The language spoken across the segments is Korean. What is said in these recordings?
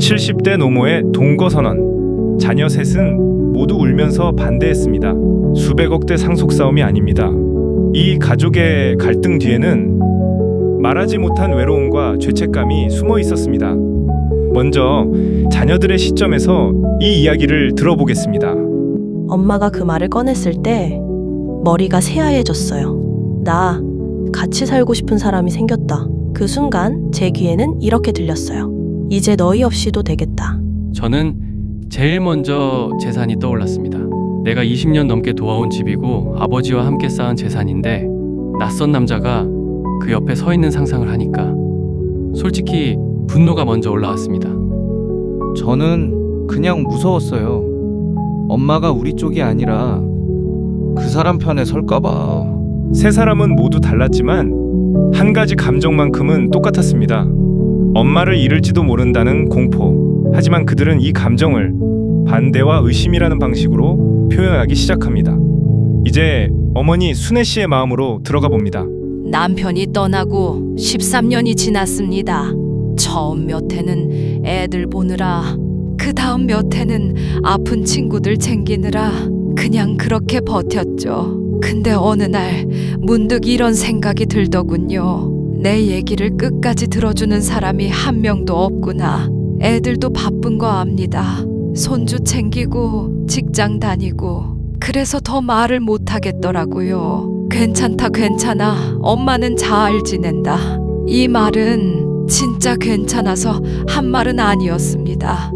70대 노모의 동거선언. 자녀 셋은 모두 울면서 반대했습니다. 수백억대 상속 싸움이 아닙니다. 이 가족의 갈등 뒤에는 말하지 못한 외로움과 죄책감이 숨어 있었습니다. 먼저 자녀들의 시점에서 이 이야기를 들어보겠습니다. 엄마가 그 말을 꺼냈을 때 머리가 새하얘졌어요. 나 같이 살고 싶은 사람이 생겼다. 그 순간 제 귀에는 이렇게 들렸어요. 이제 너희 없이도 되겠다. 저는 제일 먼저 재산이 떠올랐습니다. 내가 20년 넘게 도와온 집이고 아버지와 함께 쌓은 재산인데 낯선 남자가 그 옆에 서 있는 상상을 하니까 솔직히 분노가 먼저 올라왔습니다. 저는 그냥 무서웠어요. 엄마가 우리 쪽이 아니라 그 사람 편에 설까봐. 세 사람은 모두 달랐지만 한 가지 감정만큼은 똑같았습니다. 엄마를 잃을지도 모른다는 공포. 하지만 그들은 이 감정을 반대와 의심이라는 방식으로 표현하기 시작합니다. 이제 어머니 순애 씨의 마음으로 들어가 봅니다. 남편이 떠나고 13년이 지났습니다. 처음 몇 해는 애들 보느라, 그 다음 몇 해는 아픈 친구들 챙기느라 그냥 그렇게 버텼죠. 근데 어느 날 문득 이런 생각이 들더군요. 내 얘기를 끝까지 들어주는 사람이 한 명도 없구나. 애들도 바쁜 거 압니다. 손주 챙기고 직장 다니고. 그래서 더 말을 못 하겠더라고요. 괜찮다 괜찮아, 엄마는 잘 지낸다. 이 말은 진짜 괜찮아서 한 말은 아니었습니다.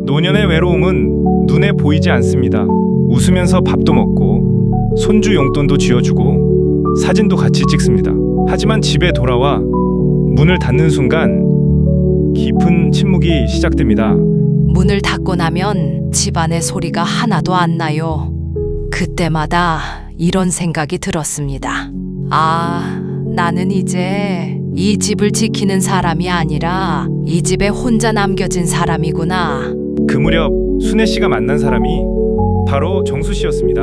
노년의 외로움은 눈에 보이지 않습니다. 웃으면서 밥도 먹고 손주 용돈도 쥐어주고 사진도 같이 찍습니다. 하지만 집에 돌아와 문을 닫는 순간 깊은 침묵이 시작됩니다. 문을 닫고 나면 집안의 소리가 하나도 안 나요. 그때마다 이런 생각이 들었습니다. 아, 나는 이제 이 집을 지키는 사람이 아니라 이 집에 혼자 남겨진 사람이구나. 그 무렵 순애 씨가 만난 사람이 바로 정수 씨였습니다.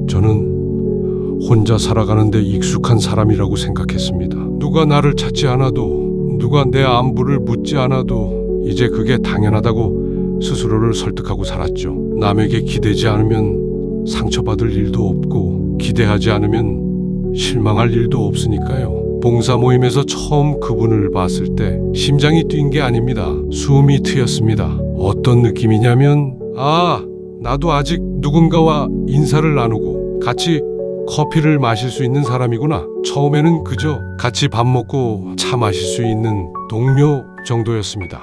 저는 혼자 살아가는데 익숙한 사람이라고 생각했습니다. 누가 나를 찾지 않아도, 누가 내 안부를 묻지 않아도 이제 그게 당연하다고 스스로를 설득하고 살았죠. 남에게 기대지 않으면 상처받을 일도 없고 기대하지 않으면 실망할 일도 없으니까요. 봉사 모임에서 처음 그분을 봤을 때 심장이 뛴 게 아닙니다. 숨이 트였습니다. 어떤 느낌이냐면, 아, 나도 아직 누군가와 인사를 나누고 같이 커피를 마실 수 있는 사람이구나. 처음에는 그저 같이 밥 먹고 차 마실 수 있는 동료 정도였습니다.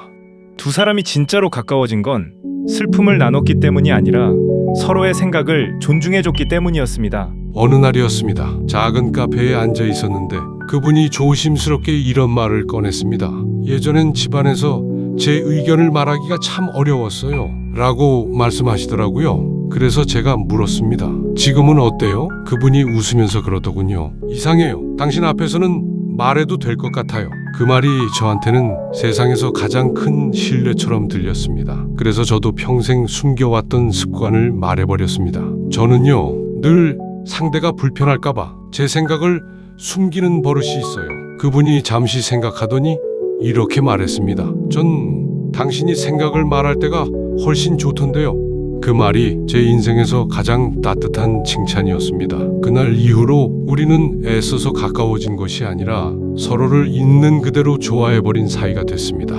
두 사람이 진짜로 가까워진 건 슬픔을 나눴기 때문이 아니라 서로의 생각을 존중해줬기 때문이었습니다. 어느 날이었습니다. 작은 카페에 앉아 있었는데 그분이 조심스럽게 이런 말을 꺼냈습니다. 예전엔 집안에서 제 의견을 말하기가 참 어려웠어요. 라고 말씀하시더라고요. 그래서 제가 물었습니다. 지금은 어때요? 그분이 웃으면서 그러더군요. 이상해요. 당신 앞에서는 말해도 될 것 같아요. 그 말이 저한테는 세상에서 가장 큰 신뢰처럼 들렸습니다. 그래서 저도 평생 숨겨왔던 습관을 말해버렸습니다. 저는요, 늘 상대가 불편할까봐 제 생각을 숨기는 버릇이 있어요. 그분이 잠시 생각하더니 이렇게 말했습니다. 전 당신이 생각을 말할 때가 훨씬 좋던데요. 그 말이 제 인생에서 가장 따뜻한 칭찬이었습니다. 그날 이후로 우리는 애써서 가까워진 것이 아니라 서로를 있는 그대로 좋아해버린 사이가 됐습니다.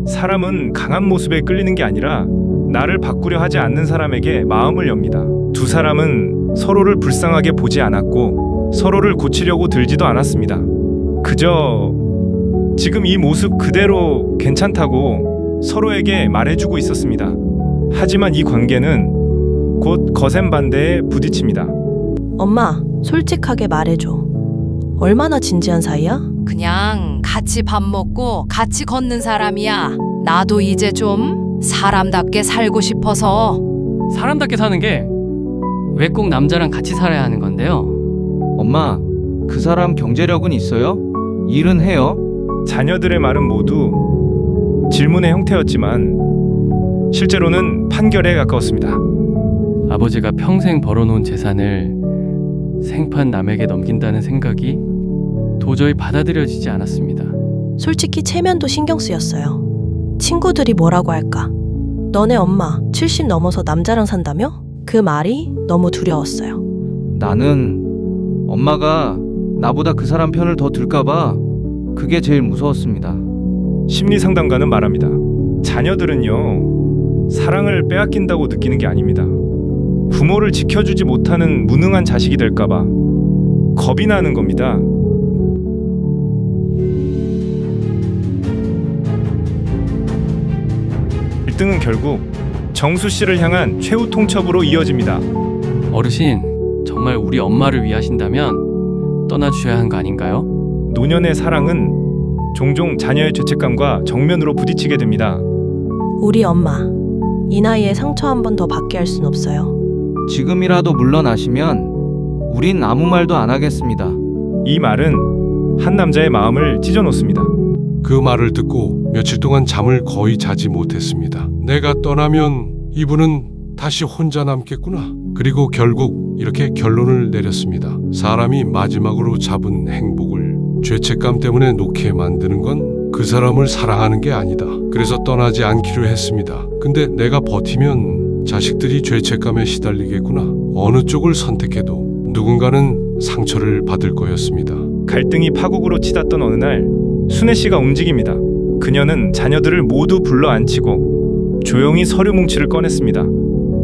사람은 강한 모습에 끌리는 게 아니라 나를 바꾸려 하지 않는 사람에게 마음을 엽니다. 두 사람은 서로를 불쌍하게 보지 않았고 서로를 고치려고 들지도 않았습니다. 그저 지금 이 모습 그대로 괜찮다고 서로에게 말해주고 있었습니다. 하지만 이 관계는 곧 거센 반대에 부딪힙니다. 엄마, 솔직하게 말해줘. 얼마나 진지한 사이야? 그냥 같이 밥 먹고 같이 걷는 사람이야. 나도 이제 좀 사람답게 살고 싶어서. 사람답게 사는 게 왜 꼭 남자랑 같이 살아야 하는 건데요? 엄마, 그 사람 경제력은 있어요? 일은 해요? 자녀들의 말은 모두 질문의 형태였지만 실제로는 판결에 가까웠습니다. 아버지가 평생 벌어놓은 재산을 생판 남에게 넘긴다는 생각이 도저히 받아들여지지 않았습니다. 솔직히 체면도 신경 쓰였어요. 친구들이 뭐라고 할까? 너네 엄마 70 넘어서 남자랑 산다며? 그 말이 너무 두려웠어요. 나는 엄마가 나보다 그 사람 편을 더 들까봐 그게 제일 무서웠습니다. 심리 상담가는 말합니다. 자녀들은요, 사랑을 빼앗긴다고 느끼는 게 아닙니다. 부모를 지켜주지 못하는 무능한 자식이 될까봐 겁이 나는 겁니다. (1등은) 결국 정수 씨를 향한 최후 통첩으로 이어집니다. 어르신, 정말 우리 엄마를 위하신다면 떠나주셔야 하는 거 아닌가요? 노년의 사랑은 종종 자녀의 죄책감과 정면으로 부딪히게 됩니다. 우리 엄마, 이 나이에 상처 한 번 더 받게 할 순 없어요. 지금이라도 물러나시면 우린 아무 말도 안 하겠습니다. 이 말은 한 남자의 마음을 찢어놓습니다. 그 말을 듣고 며칠 동안 잠을 거의 자지 못했습니다. 내가 떠나면 이분은 다시 혼자 남겠구나. 그리고 결국 이렇게 결론을 내렸습니다. 사람이 마지막으로 잡은 행복을 죄책감 때문에 놓게 만드는 건 그 사람을 사랑하는 게 아니다. 그래서 떠나지 않기로 했습니다. 근데 내가 버티면 자식들이 죄책감에 시달리겠구나. 어느 쪽을 선택해도 누군가는 상처를 받을 거였습니다. 갈등이 파국으로 치닫던 어느 날 순애 씨가 움직입니다. 그녀는 자녀들을 모두 불러 앉히고 조용히 서류 뭉치를 꺼냈습니다.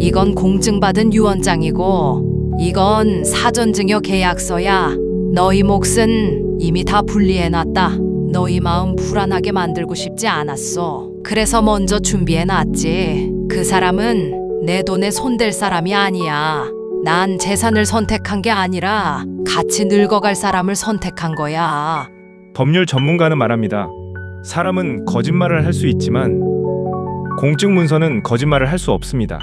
이건 공증받은 유언장이고 이건 사전증여 계약서야. 너희 몫은 이미 다 분리해놨다. 너희 마음 불안하게 만들고 싶지 않았어. 그래서 먼저 준비해놨지. 그 사람은 내 돈에 손댈 사람이 아니야. 난 재산을 선택한 게 아니라 같이 늙어갈 사람을 선택한 거야. 법률 전문가는 말합니다. 사람은 거짓말을 할 수 있지만 공증 문서는 거짓말을 할 수 없습니다.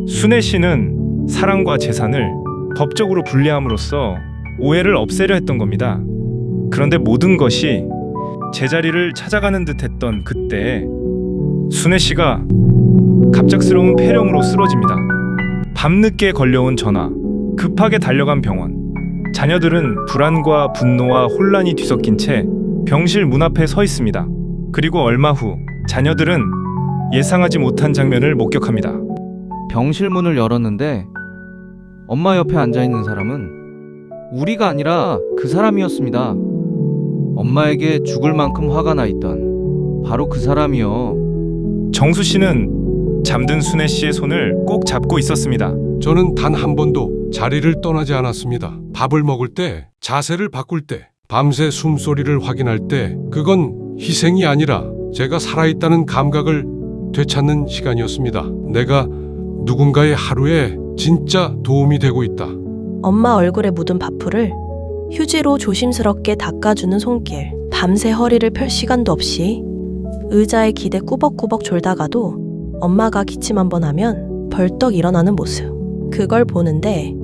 순애 씨는 사랑과 재산을 법적으로 분리함으로써 오해를 없애려 했던 겁니다. 그런데 모든 것이 제자리를 찾아가는 듯했던 그때 순애 씨가 갑작스러운 폐렴으로 쓰러집니다. 밤늦게 걸려온 전화, 급하게 달려간 병원. 자녀들은 불안과 분노와 혼란이 뒤섞인 채 병실 문 앞에 서 있습니다. 그리고 얼마 후 자녀들은 예상하지 못한 장면을 목격합니다. 병실 문을 열었는데 엄마 옆에 앉아있는 사람은 우리가 아니라 그 사람이었습니다. 엄마에게 죽을 만큼 화가 나 있던 바로 그 사람이요. 정수 씨는 잠든 순애 씨의 손을 꼭 잡고 있었습니다. 저는 단 한 번도 자리를 떠나지 않았습니다. 밥을 먹을 때, 자세를 바꿀 때, 밤새 숨소리를 확인할 때 그건 희생이 아니라 제가 살아있다는 감각을 되찾는 시간이었습니다. 내가 누군가의 하루에 진짜 도움이 되고 있다. 엄마 얼굴에 묻은 밥풀을 휴지로 조심스럽게 닦아주는 손길. 밤새 허리를 펼 시간도 없이 의자에 기대 꾸벅꾸벅 졸다가도 엄마가 기침 한번 하면 벌떡 일어나는 모습. 그걸 보는데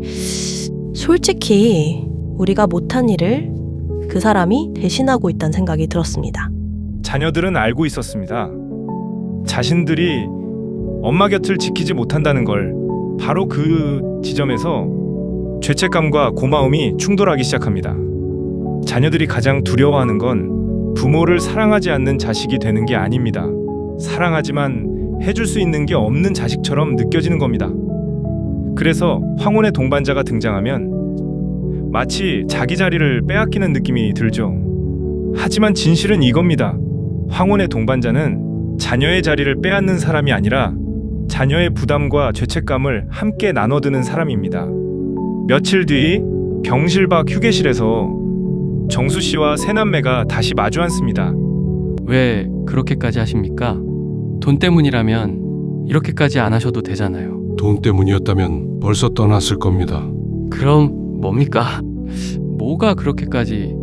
솔직히 우리가 못한 일을 그 사람이 대신하고 있다는 생각이 들었습니다. 자녀들은 알고 있었습니다. 자신들이 엄마 곁을 지키지 못한다는 걸. 바로 그 지점에서 죄책감과 고마움이 충돌하기 시작합니다. 자녀들이 가장 두려워하는 건 부모를 사랑하지 않는 자식이 되는 게 아닙니다. 사랑하지만 해줄 수 있는 게 없는 자식처럼 느껴지는 겁니다. 그래서 황혼의 동반자가 등장하면 마치 자기 자리를 빼앗기는 느낌이 들죠. 하지만 진실은 이겁니다. 황혼의 동반자는 자녀의 자리를 빼앗는 사람이 아니라 자녀의 부담과 죄책감을 함께 나눠드는 사람입니다. 며칠 뒤 병실 밖 휴게실에서 정수 씨와 세 남매가 다시 마주 앉습니다. 왜 그렇게까지 하십니까? 돈 때문이라면 이렇게까지 안 하셔도 되잖아요. 돈 때문이었다면 벌써 떠났을 겁니다. 그럼 뭡니까? 뭐가 그렇게까지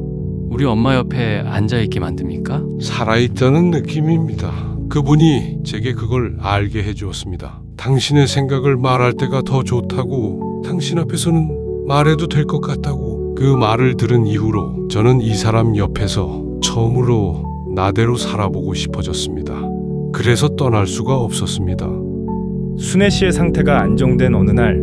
우리 엄마 옆에 앉아있게 만듭니까? 살아있다는 느낌입니다. 그분이 제게 그걸 알게 해주었습니다. 당신의 생각을 말할 때가 더 좋다고, 당신 앞에서는 말해도 될 것 같다고. 그 말을 들은 이후로 저는 이 사람 옆에서 처음으로 나대로 살아보고 싶어졌습니다. 그래서 떠날 수가 없었습니다. 순애 씨의 상태가 안정된 어느 날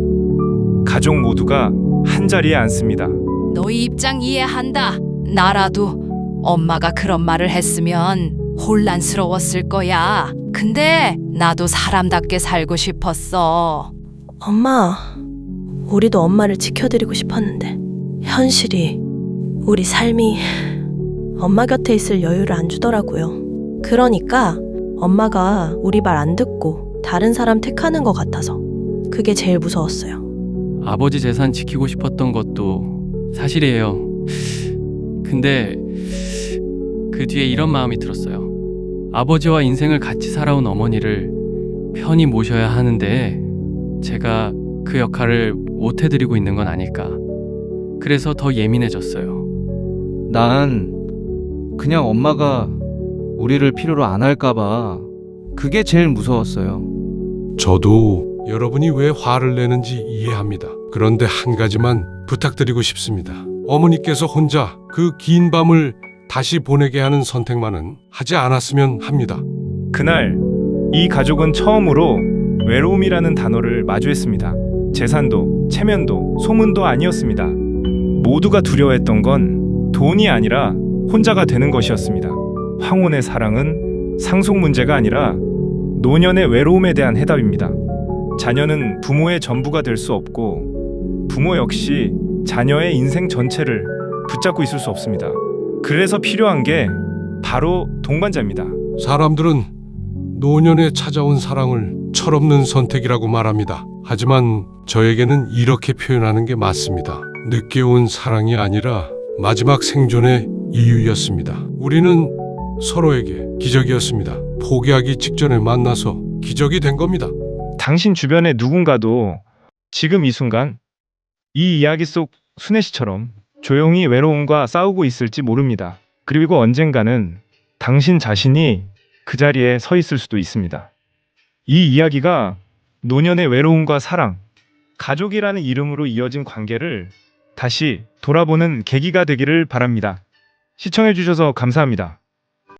가족 모두가 한자리에 앉습니다. 너희 입장 이해한다. 나라도 엄마가 그런 말을 했으면 혼란스러웠을 거야. 근데 나도 사람답게 살고 싶었어. 엄마, 우리도 엄마를 지켜드리고 싶었는데 현실이 우리 삶이 엄마 곁에 있을 여유를 안 주더라고요. 그러니까 엄마가 우리 말 안 듣고 다른 사람 택하는 것 같아서 그게 제일 무서웠어요. 아버지 재산 지키고 싶었던 것도 사실이에요. 근데 그 뒤에 이런 마음이 들었어요. 아버지와 인생을 같이 살아온 어머니를 편히 모셔야 하는데 제가 그 역할을 못 해드리고 있는 건 아닐까. 그래서 더 예민해졌어요. 난 그냥 엄마가 우리를 필요로 안 할까봐 그게 제일 무서웠어요. 저도 여러분이 왜 화를 내는지 이해합니다. 그런데 한 가지만 부탁드리고 싶습니다. 어머니께서 혼자 그 긴 밤을 다시 보내게 하는 선택만은 하지 않았으면 합니다. 그날 이 가족은 처음으로 외로움이라는 단어를 마주했습니다. 재산도 체면도 소문도 아니었습니다. 모두가 두려워했던 건 돈이 아니라 혼자가 되는 것이었습니다. 황혼의 사랑은 상속 문제가 아니라 노년의 외로움에 대한 해답입니다. 자녀는 부모의 전부가 될 수 없고 부모 역시 자녀의 인생 전체를 붙잡고 있을 수 없습니다. 그래서 필요한 게 바로 동반자입니다. 사람들은 노년에 찾아온 사랑을 철없는 선택이라고 말합니다. 하지만 저에게는 이렇게 표현하는 게 맞습니다. 늦게 온 사랑이 아니라 마지막 생존의 이유였습니다. 우리는 서로에게 기적이었습니다. 포기하기 직전에 만나서 기적이 된 겁니다. 당신 주변의 누군가도 지금 이 순간 이 이야기 속 순애 씨처럼 조용히 외로움과 싸우고 있을지 모릅니다. 그리고 언젠가는 당신 자신이 그 자리에 서 있을 수도 있습니다. 이 이야기가 노년의 외로움과 사랑, 가족이라는 이름으로 이어진 관계를 다시 돌아보는 계기가 되기를 바랍니다. 시청해주셔서 감사합니다.